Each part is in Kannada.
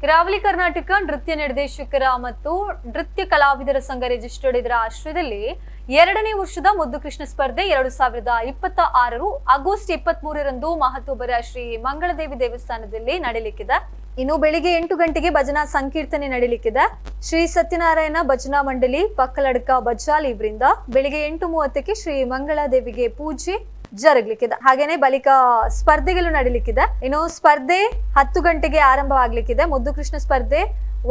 ಕರಾವಳಿ ಕರ್ನಾಟಕ ನೃತ್ಯ ನಿರ್ದೇಶಕರ ಮತ್ತು ನೃತ್ಯ ಕಲಾವಿದರ ಸಂಘ ರಿಜಿಸ್ಟರ್ಡ್ ಇದರ ಆಶ್ರಯದಲ್ಲಿ 2ನೇ ವರ್ಷದ ಮುದ್ದುಕೃಷ್ಣ ಸ್ಪರ್ಧೆ 2026 ಆಗಸ್ಟ್ 23ರಂದು ಮಹತೋಬರ ಶ್ರೀ ಮಂಗಳದೇವಿ ದೇವಸ್ಥಾನದಲ್ಲಿ ನಡೆಯಲಿಕ್ಕಿದೆ. ಇನ್ನು ಬೆಳಿಗ್ಗೆ 8 ಗಂಟೆಗೆ ಭಜನಾ ಸಂಕೀರ್ತನೆ ನಡೆಯಲಿಕ್ಕಿದೆ. ಶ್ರೀ ಸತ್ಯನಾರಾಯಣ ಭಜನಾ ಮಂಡಳಿ ಪಕ್ಕಲಡ್ಕ ಬಜ್ಜಾಲ್ ಇವರಿಂದ ಬೆಳಿಗ್ಗೆ 8:30ಕ್ಕೆ ಶ್ರೀ ಮಂಗಳದೇವಿಗೆ ಪೂಜೆ ಜರುಗಲಿಕ್ಕಿದೆ. ಹಾಗೇನೆ ಬಳಿಕ ಸ್ಪರ್ಧೆಗಳು ನಡೀಲಿಕ್ಕಿದೆ. ಇನ್ನು ಸ್ಪರ್ಧೆ 10 ಗಂಟೆಗೆ ಆರಂಭವಾಗಲಿಕ್ಕಿದೆ. ಮುದ್ದುಕೃಷ್ಣ ಸ್ಪರ್ಧೆ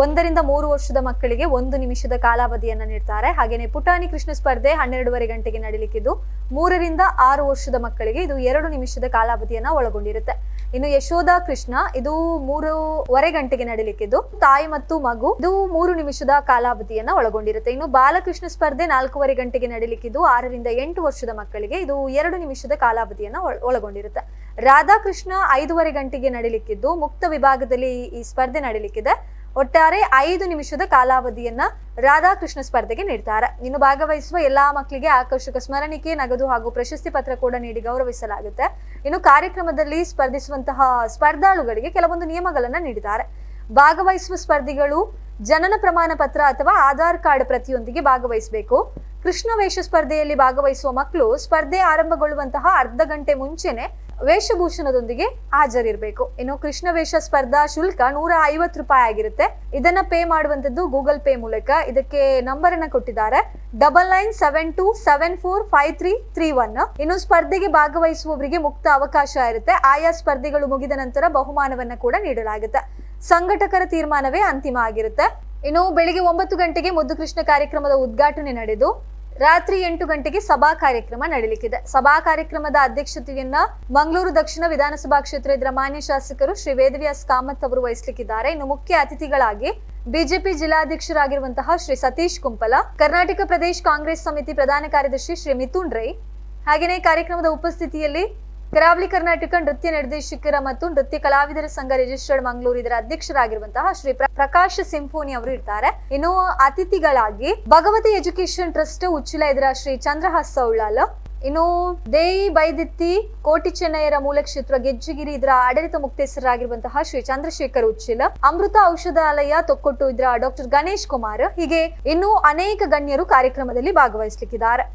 1 ರಿಂದ 3 ವರ್ಷದ ಮಕ್ಕಳಿಗೆ 1 ನಿಮಿಷದ ಕಾಲಾವಧಿಯನ್ನ ನೀಡ್ತಾರೆ. ಹಾಗೇನೆ ಪುಟಾಣಿ ಕೃಷ್ಣ ಸ್ಪರ್ಧೆ 12:30 ಗಂಟೆಗೆ ನಡೀಲಿಕ್ಕಿದ್ದು 3 ರಿಂದ 6 ವರ್ಷದ ಮಕ್ಕಳಿಗೆ ಇದು 2 ನಿಮಿಷದ ಕಾಲಾವಧಿಯನ್ನ ಒಳಗೊಂಡಿರುತ್ತೆ. ಇನ್ನು ಯಶೋಧ ಕೃಷ್ಣ ಇದು 3:30 ಗಂಟೆಗೆ ನಡೀಲಿಕ್ಕಿದ್ದು ತಾಯಿ ಮತ್ತು ಮಗು ಇದು 3 ನಿಮಿಷದ ಕಾಲಾವಧಿಯನ್ನ ಒಳಗೊಂಡಿರುತ್ತೆ. ಇನ್ನು ಬಾಲಕೃಷ್ಣ ಸ್ಪರ್ಧೆ 4:15 ಗಂಟೆಗೆ ನಡೀಲಿಕ್ಕಿದ್ದು 6 ರಿಂದ 8 ವರ್ಷದ ಮಕ್ಕಳಿಗೆ ಇದು 2 ನಿಮಿಷದ ಕಾಲಾವಧಿಯನ್ನ ಒಳಗೊಂಡಿರುತ್ತೆ. ರಾಧಾಕೃಷ್ಣ 5:30 ಗಂಟೆಗೆ ನಡೀಲಿಕ್ಕಿದ್ದು ಮುಕ್ತ ವಿಭಾಗದಲ್ಲಿ ಈ ಸ್ಪರ್ಧೆ ನಡೀಲಿಕ್ಕಿದೆ. ಒಟ್ಟಾರೆ 5 ನಿಮಿಷದ ಕಾಲಾವಧಿಯನ್ನ ರಾಧಾಕೃಷ್ಣ ಸ್ಪರ್ಧೆಗೆ ನೀಡ್ತಾರೆ. ಇನ್ನು ಭಾಗವಹಿಸುವ ಎಲ್ಲಾ ಮಕ್ಕಳಿಗೆ ಆಕರ್ಷಕ ಸ್ಮರಣಿಕೆ, ನಗದು ಹಾಗೂ ಪ್ರಶಸ್ತಿ ಪತ್ರ ಕೂಡ ನೀಡಿ ಗೌರವಿಸಲಾಗುತ್ತೆ. ಇನ್ನು ಕಾರ್ಯಕ್ರಮದಲ್ಲಿ ಸ್ಪರ್ಧಿಸುವಂತಹ ಸ್ಪರ್ಧಾಳುಗಳಿಗೆ ಕೆಲವೊಂದು ನಿಯಮಗಳನ್ನ ನೀಡಿದ್ದಾರೆ. ಭಾಗವಹಿಸುವ ಸ್ಪರ್ಧಿಗಳು ಜನನ ಪ್ರಮಾಣ ಪತ್ರ ಅಥವಾ ಆಧಾರ್ ಕಾರ್ಡ್ ಪ್ರತಿಯೊಂದಿಗೆ ಭಾಗವಹಿಸಬೇಕು. ಕೃಷ್ಣ ವೇಷ ಸ್ಪರ್ಧೆಯಲ್ಲಿ ಭಾಗವಹಿಸುವ ಮಕ್ಕಳು ಸ್ಪರ್ಧೆ ಆರಂಭಗೊಳ್ಳುವಂತಹ ಅರ್ಧ ಗಂಟೆ ಮುಂಚೆನೆ ವೇಷಭೂಷಣದೊಂದಿಗೆ ಹಾಜರಿರಬೇಕು. ಇನ್ನು ಕೃಷ್ಣ ವೇಷ ಸ್ಪರ್ಧಾ ಶುಲ್ಕ 150 ರೂಪಾಯಿ ಆಗಿರುತ್ತೆ. ಇದನ್ನ ಪೇ ಮಾಡುವಂತದ್ದು ಗೂಗಲ್ ಪೇ ಮೂಲಕ. ಇದಕ್ಕೆ ನಂಬರ್ ಅನ್ನ ಕೊಟ್ಟಿದ್ದಾರೆ 9972745331. ಇನ್ನು ಸ್ಪರ್ಧೆಗೆ ಭಾಗವಹಿಸುವವರಿಗೆ ಮುಕ್ತ ಅವಕಾಶ ಇರುತ್ತೆ. ಆಯಾ ಸ್ಪರ್ಧೆಗಳು ಮುಗಿದ ನಂತರ ಬಹುಮಾನವನ್ನ ಕೂಡ ನೀಡಲಾಗುತ್ತೆ. ಸಂಘಟಕರ ತೀರ್ಮಾನವೇ ಅಂತಿಮ ಆಗಿರುತ್ತೆ. ಇನ್ನು ಬೆಳಿಗ್ಗೆ 9 ಗಂಟೆಗೆ ಮುದ್ದುಕೃಷ್ಣ ಕಾರ್ಯಕ್ರಮದ ಉದ್ಘಾಟನೆ ನಡೆದು ರಾತ್ರಿ 8 ಗಂಟೆಗೆ ಸಭಾ ಕಾರ್ಯಕ್ರಮ ನಡೆಯಲಿಕ್ಕಿದೆ. ಸಭಾ ಕಾರ್ಯಕ್ರಮದ ಅಧ್ಯಕ್ಷತೆಯನ್ನ ಮಂಗಳೂರು ದಕ್ಷಿಣ ವಿಧಾನಸಭಾ ಕ್ಷೇತ್ರ ಇದರ ಮಾನ್ಯ ಶಾಸಕರು ಶ್ರೀ ವೇದವ್ಯಾಸ್ ಕಾಮತ್ ಅವರು ವಹಿಸಲಿಕ್ಕಿದ್ದಾರೆ. ಇನ್ನು ಮುಖ್ಯ ಅತಿಥಿಗಳಾಗಿ ಬಿಜೆಪಿ ಜಿಲ್ಲಾಧ್ಯಕ್ಷರಾಗಿರುವಂತಹ ಶ್ರೀ ಸತೀಶ್ ಕುಂಪಲ, ಕರ್ನಾಟಕ ಪ್ರದೇಶ ಕಾಂಗ್ರೆಸ್ ಸಮಿತಿ ಪ್ರಧಾನ ಕಾರ್ಯದರ್ಶಿ ಶ್ರೀ ಮಿಥುನ್ ರೈ, ಹಾಗೆಯೇ ಕಾರ್ಯಕ್ರಮದ ಉಪಸ್ಥಿತಿಯಲ್ಲಿ ಕರಾವಳಿ ಕರ್ನಾಟಕ ನೃತ್ಯ ನಿರ್ದೇಶಕರ ಮತ್ತು ನೃತ್ಯ ಕಲಾವಿದರ ಸಂಘ ರಿಜಿಸ್ಟರ್ಡ್ ಮಂಗಳೂರು ಇದರ ಅಧ್ಯಕ್ಷರಾಗಿರುವಂತಹ ಶ್ರೀ ಪ್ರಕಾಶ್ ಸಿಂಫೋನಿ ಅವರು ಇರ್ತಾರೆ. ಇನ್ನು ಅತಿಥಿಗಳಾಗಿ ಭಗವತಿ ಎಜುಕೇಶನ್ ಟ್ರಸ್ಟ್ ಉಚ್ಚಿಲ ಇದರ ಶ್ರೀ ಚಂದ್ರಹಾಸ್ ಸೌಳಾಲ್, ಇನ್ನು ದೇಯಿ ಬೈದಿತ್ತಿ ಕೋಟಿ ಚೆನ್ನಯ್ಯರ ಮೂಲ ಕ್ಷೇತ್ರ ಗೆಜ್ಜಿಗಿರಿ ಇದರ ಆಡಳಿತ ಮುಕ್ತೇಸರಾಗಿರುವಂತಹ ಶ್ರೀ ಚಂದ್ರಶೇಖರ್ ಉಚ್ಚಿಲ, ಅಮೃತ ಔಷಧಾಲಯ ತೊಕ್ಕೊಟ್ಟು ಇದರ ಡಾಕ್ಟರ್ ಗಣೇಶ್ ಕುಮಾರ್, ಹೀಗೆ ಇನ್ನೂ ಅನೇಕ ಗಣ್ಯರು ಕಾರ್ಯಕ್ರಮದಲ್ಲಿ ಭಾಗವಹಿಸಲಿಕ್ಕಿದ್ದಾರೆ.